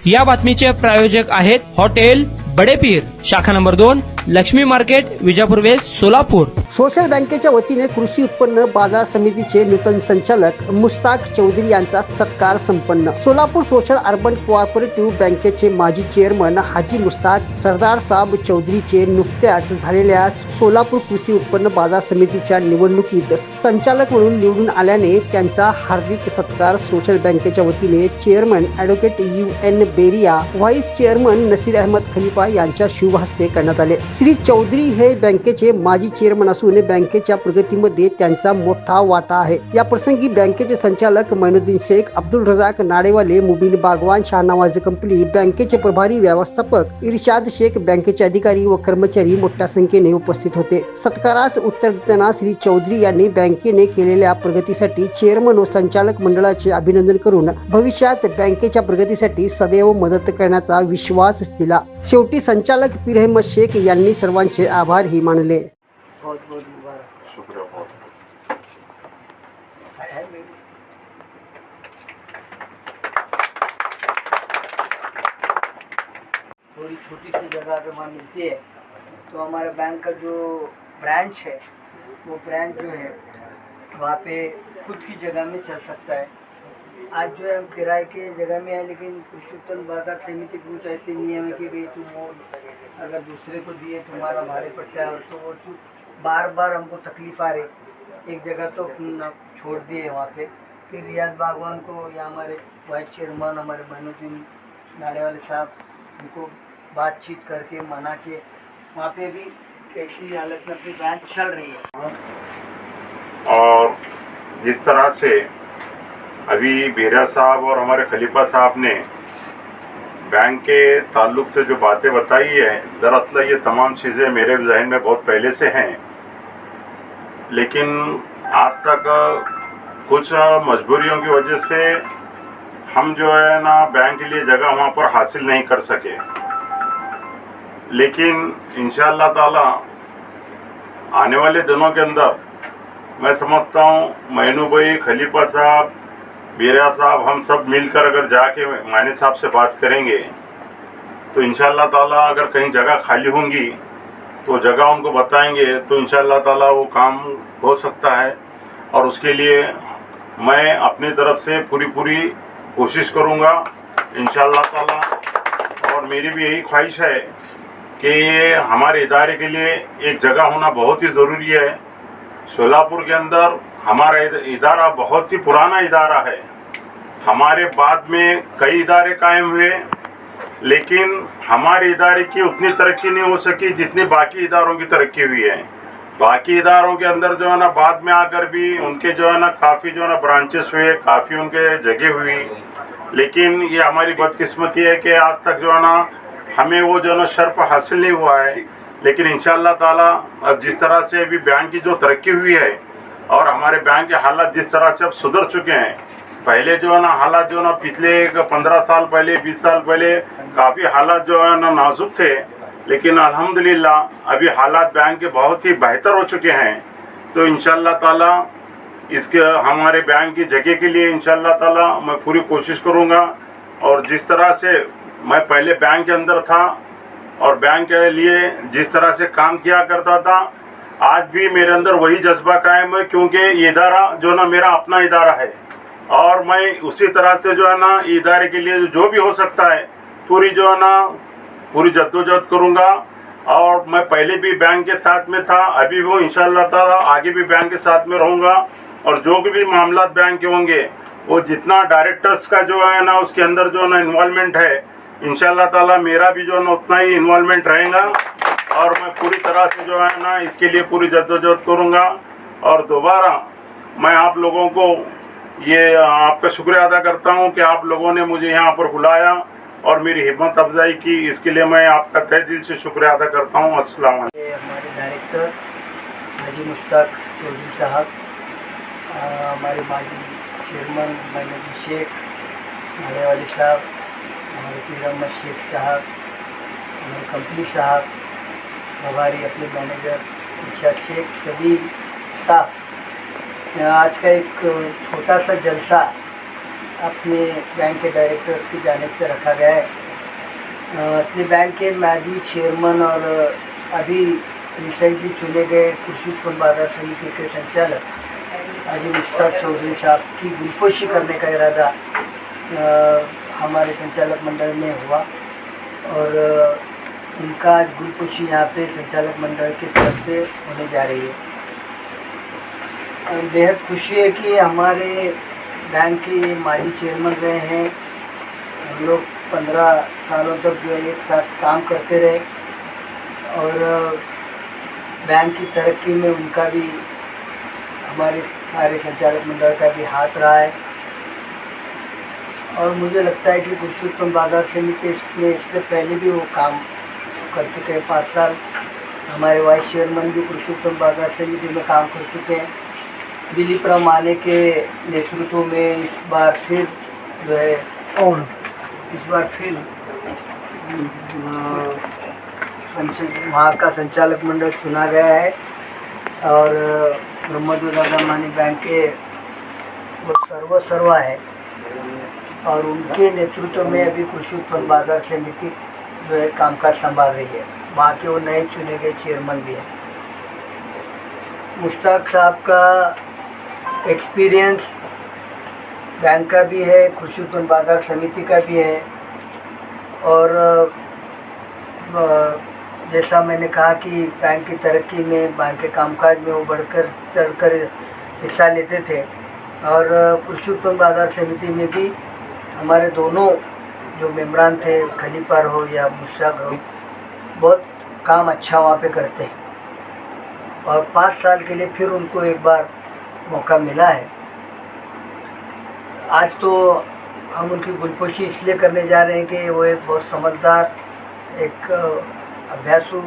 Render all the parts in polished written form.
या बातमीचे प्रायोजक आहेत हॉटेल बडेपीर, शाखा number 2, Laxmi market, Vijapur west, Solapur. Social बँकेच्या वतीने कृषी उत्पन्न बाजार समितीचे नूतन संचालक मुस्ताक चौधरी यांचा सत्कार संपन्न। सोलापूर सोशल अर्बन कोऑपरेटिव्ह बँकेचे माजी चेअरमन हाजी मुस्ताक सरदार साहब चौधरीचे नुकत्याच झालेल्या सोलापूर कृषी उत्पन्न बाजार समितीच्या निवडणुकीत संचालक म्हणून निवडून आल्याने त्यांचा हार्दिक सत्कार सोशल बँकेच्या वतीने चेअरमन ॲडव्होकेट UN बेरिया, व्हाईस चेअरमन नसीर अहमद खलीफा यांच्या शुभ हस्ते करण्यात आले। श्री चौधरी हे बँकेचे माजी चेअरमन असून बँकेच्या प्रगतीमध्ये त्यांचा मोठा वाटा आहे। या प्रसंगी बँकेचे संचालक मैनुद्दीन शेख, अब्दुल रजाक नाडेवाले, मुबीन बागवान, शाहनवाज कंपनी, बँकेचे प्रभारी व्यवस्थापक इरशाद शेख, बँकेचे अधिकारी व कर्मचारी मोठ्या संख्येने उपस्थित होते। सत्कारास उत्तर देताना श्री चौधरी यांनी बँकेने केलेल्या प्रगतीसाठी चेअरमन व संचालक मंडळाचे अभिनंदन करून भविष्यात बँकेच्या प्रगतीसाठी सदैव मदत करण्याचा विश्वास दिला। शेवटी संचालक पीर अहमद शेख यांनी सर्वांचे आभारही मानले। बहुत बहुत मुबारक। शुक्रिया बहुत। थोड़ी छोटी सी जगह अगर वहाँ मिलती है तो हमारा बैंक का जो ब्रांच है वो ब्रांच जो है वहाँ पे खुद की जगह में चल सकता है। आज जो है हम किराए के जगह में है, लेकिन कृषि उत्पन्न बाजार समिति कुछ ऐसे नियम है कि भाई तुम अगर दूसरे को दिए तुम्हारा भाड़े पट्टा है, तो वो बार बार हमको तकलीफ आ रही। एक जगह तो छोड़ दिए वहाँ पे, फिर रियाज बागवान को या हमारे वाइस चेयरमैन हमारे मैनुद्दीन नाडेवाले साहब, उनको बातचीत करके मना के वहाँ पे भी कैसी हालत में अपनी ब्रांच चल रही है। और जिस तरह से अभी बेरिया साहब और हमारे खलीफा साहब ने बैंक के ताल्लुक से जो बातें बताई है, दरअसल ये तमाम चीज़ें मेरे जहन में बहुत पहले से हैं, लेकिन आज तक कुछ मजबूरियों की वजह से हम जो है ना बैंक के लिए जगह वहाँ पर हासिल नहीं कर सके। लेकिन इंशाअल्लाह ताला आने वाले दिनों के अंदर मैं समझता हूँ मैनू भाई, खलीफा साहब, बेरिया साहब, हम सब मिलकर अगर जाके मानी साहब से बात करेंगे तो इंशाअल्लाह ताला अगर कहीं जगह खाली होंगी तो जगह उनको बताएंगे तो इंशाअल्लाह ताला वो काम हो सकता है। और उसके लिए मैं अपनी तरफ से पूरी कोशिश करूँगा इंशाअल्लाह ताला। और मेरी भी यही ख्वाहिश है कि ये हमारे इदारे के लिए एक जगह होना बहुत ही ज़रूरी है। सोलापुर के अंदर हमारा इदारा बहुत ही पुराना इदारा है। हमारे बाद में कई इदारे कायम हुए, लेकिन हमारे इदारे की उतनी तरक्की नहीं हो सकी जितनी बाकी इदारों की तरक्की हुई है। बाकी इदारों के अंदर जो है ना बाद में आकर भी उनके जो है ना काफ़ी जो है ना ब्रांचेस हुए, काफ़ी उनके जगह हुई, लेकिन ये हमारी बदकिस्मती है कि आज तक जो है ना हमें वो जो है ना शर्फ हासिल नहीं हुआ है। लेकिन इंशाअल्लाह ताला अब जिस तरह से अभी बैंक की जो तरक्की हुई है और हमारे बैंक के हालात जिस तरह से अब सुधर चुके हैं, पहले जो है ना हालात जो है ना पिछले 15 साल पहले, 20 साल पहले काफ़ी हालात जो है ना नाजुक थे, लेकिन अल्हम्दुलिल्लाह अभी हालात बैंक के बहुत ही बेहतर हो चुके हैं। तो इंशाअल्लाह ताला इसके हमारे बैंक की जगह के लिए इंशाअल्लाह ताला मैं पूरी कोशिश करूँगा। और जिस तरह से मैं पहले बैंक के अंदर था और बैंक के लिए जिस तरह से काम किया करता था, आज भी मेरे अंदर वही जज्बा कायम है, क्योंकि ये इदारा जो ना मेरा अपना इदारा है और मैं उसी तरह से जो है ना इदारे के लिए जो भी हो सकता है पूरी जो है ना पूरी जद्दोजहद करूँगा। और मैं पहले भी बैंक के साथ में था, अभी वो इंशाअल्लाह ताला आगे भी बैंक के साथ में रहूँगा। और जो भी मामला बैंक के होंगे वो जितना डायरेक्टर्स का जो है ना उसके अंदर जो है ना इन्वॉल्वमेंट है, इंशाअल्लाह ताला मेरा भी जो है ना उतना ही इन्वॉल्वमेंट रहेगा। और मैं पूरी तरह से जो है ना इसके लिए पूरी जद्दोजहद करूँगा। और दोबारा मैं आप लोगों को ये आपका शुक्रिया अदा करता हूँ कि आप लोगों ने मुझे यहाँ पर बुलाया और मेरी हिम्मत अफजाई की, इसके लिए मैं आपका तहे दिल से शुक्रिया अदा करता हूँ। अस्सलाम वालेकुम। हमारे डायरेक्टर हाजी मुश्ताक चौधरी साहब, हमारे माजी चेयरमैन मैनुद्दीन शेख नाडेवाले साहब, हमारे पीर अहमद शेख साहब, हमारे कंपनी साहब, हमारे अपने मैनेजर इरशाद शेख, सभी स्टाफ। आज का एक छोटा सा जलसा अपने बैंक के डायरेक्टर्स की जानिब से रखा गया है। अपने बैंक के माजी चेयरमैन और अभी रिसेंटली चुने गए कृषि उत्पन्न बाजार समिति के संचालक हाजी मुश्ताक चौधरी साहब की गुलपोशी करने का इरादा हमारे संचालक मंडल में हुआ और उनका आज गुलपोशी यहाँ पे संचालक मंडल की तरफ से होने जा रही है। और बेहद खुशी है कि हमारे बैंक के माजी चेयरमैन रहे हैं, हम लोग 15 सालों तक जो है एक साथ काम करते रहे और बैंक की तरक्की में उनका भी हमारे सारे संचालक मंडल का भी हाथ रहा है। और मुझे लगता है कि कृषि उत्पन्न बाजार समिति इससे पहले भी वो काम कर चुके हैं। 5 साल हमारे वाइस चेयरमैन भी कृषि उत्पन्न बाजार समिति में काम कर चुके हैं। दिलीप राम माने के नेतृत्व में इस बार फिर जो है वहाँ का संचालक मंडल चुना गया है और मोहम्मद मानी बैंक के वो सर्वा है और उनके नेतृत्व में अभी कृषि उत्पन्न बाजार समिति जो है कामकाज संभाल रही है। वहाँ के वो नए चुने गए चेयरमैन भी हैं। मुश्ताक साहब का एक्सपीरियंस बैंक का भी है, कृषि उत्पन्न बाजार समिति का भी है और जैसा मैंने कहा कि बैंक की तरक्की में, बैंक के कामकाज में वो बढ़कर चढ़कर हिस्सा लेते थे और कृषि उत्पन्न बाजार समिति में भी हमारे दोनों जो मेम्बरान थे, खलीफा हो या मुश्ताक हो, बहुत काम अच्छा वहाँ पे करते हैं और 5 साल के लिए फिर उनको एक बार मौका मिला है। आज तो हम उनकी गुलपोशी इसलिए करने जा रहे हैं कि वो एक बहुत समझदार, एक अभ्यासु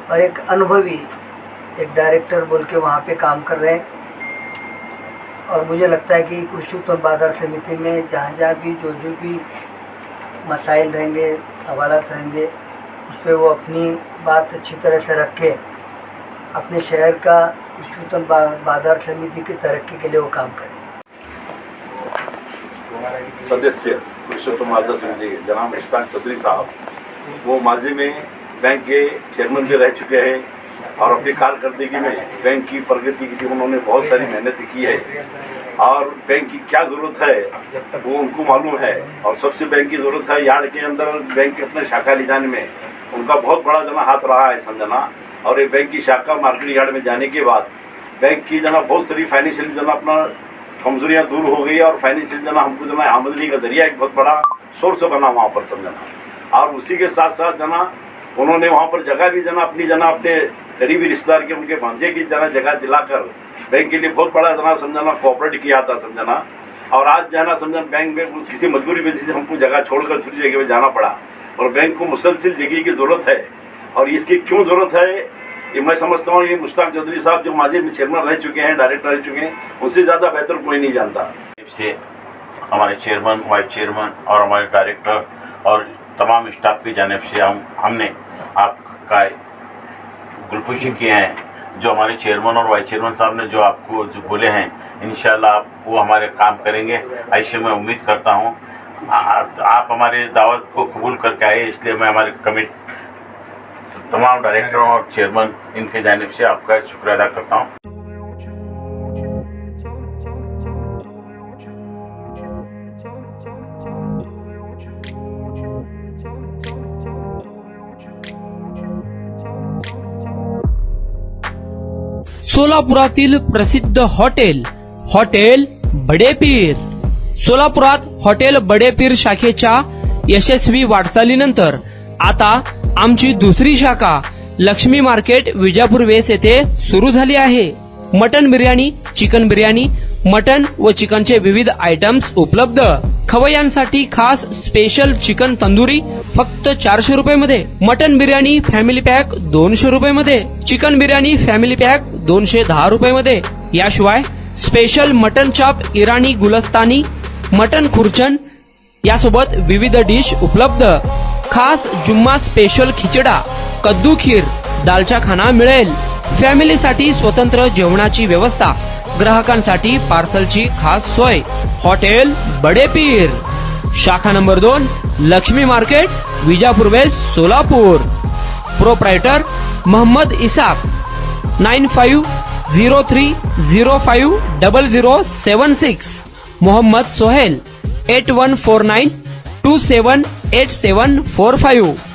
और एक अनुभवी एक डायरेक्टर बोल के वहाँ पे काम कर रहे हैं और मुझे लगता है कि कृषि उत्पन्न बाजार समिति में जहाँ भी जो भी मसाइल रहेंगे, सवालात रहेंगे, उस पर वो अपनी बात अच्छी तरह से रख के अपने शहर का कृषि उत्पन्न बाजार समिति की तरक्की के लिए वो काम करें। सदस्य कृषि उत्पन्न बाजार समिति जनाब मुश्ताक चौधरी साहब, वो माजी में बैंक के चेयरमैन भी रह चुके हैं और अपनी कारकर्दगी में बैंक की प्रगति के लिए उन्होंने बहुत सारी मेहनत की है और बैंक की क्या ज़रूरत है वो उनको मालूम है और सबसे बैंक की ज़रूरत है यार्ड के अंदर बैंक के अपने शाखा ले जाने में उनका बहुत बड़ा जना हाथ रहा है समझना। और ये बैंक की शाखा मार्केट यार्ड में जाने के बाद बैंक की जना बहुत सारी फाइनेंशियल जना अपना कमजोरियाँ दूर हो गई और फाइनेंशियल जना हमको जना आमदनी का जरिया एक बहुत बड़ा सोर्स बना वहाँ पर समझना। और उसी के साथ साथ जना उन्होंने वहाँ पर जगह भी जना अपने करीबी रिश्तेदार के उनके भांजे की जना जगह दिलाकर बैंक के लिए बहुत बड़ा जना समझना कोऑपरेट किया था समझना। और आज जाना समझना बैंक में किसी मजबूरी वजह से हमको जगह छोड़कर दूसरी जगह में जाना पड़ा और बैंक को मुसलसिल जगह की ज़रूरत है और इसकी क्यों ज़रूरत है ये मैं समझता हूँ। ये मुश्ताक चौधरी साहब जो माजी में चेयरमैन रह चुके हैं, डायरेक्टर रह चुके हैं, उनसे ज़्यादा बेहतर कोई नहीं जानता। से हमारे चेयरमैन, वाइस चेयरमैन और हमारे डायरेक्टर और तमाम स्टाफ की जानिब से हमने आपका गुलपोशी किए हैं। जो हमारे चेयरमैन और वाइस चेयरमैन साहब ने जो आपको जो बोले हैं, इंशाल्लाह आप वो हमारे काम करेंगे ऐसे मैं उम्मीद करता हूँ। आप हमारे दावत को कबूल करके आए, इसलिए मैं हमारे कमिटी तमाम डायरेक्टरों और चेयरमैन इनके जानिब से आपका शुक्रिया अदा करता हूँ। सोलापुरातील प्रसिद्ध हॉटेल बडेपीर। सोलापुरात हॉटेल बडेपीर शाखेच्या यशस्वी वाटचालीनंतर आता आमची दुसरी शाखा लक्ष्मी मार्केट विजापूर वेस येथे सुरू झाली आहे। Mutton biryani, chicken biryani, mutton व चिकनचे विविध आयटम्स उपलब्ध। खवय्यांसाठी खास स्पेशल चिकन तंदुरी फक्त 400 रुपये मध्ये, मटन बिर्याणी फॅमिली पॅक 200 रुपये मध्ये, चिकन बिर्याणी फॅमिली पॅक 210 रुपये मध्ये। याशिवाय स्पेशल मटन चाप, इराणी गुलस्तानी, मटन खुर्चन यासोबत विविध डिश उपलब्ध। खास जुम्मा स्पेशल खिचडा, कद्दू खीर, दालचा खाना मिळेल। फॅमिलीसाठी स्वतंत्र जेवणाची व्यवस्था, ग्राहकांसाठी पार्सलची खास सोय हॉटेल बडे पीर. शाखा number 2 Laxmi market Vijapur west Solapur. Proprietor Mohammad Ishaq 9503050076. Mohammad Sohail 8149278745.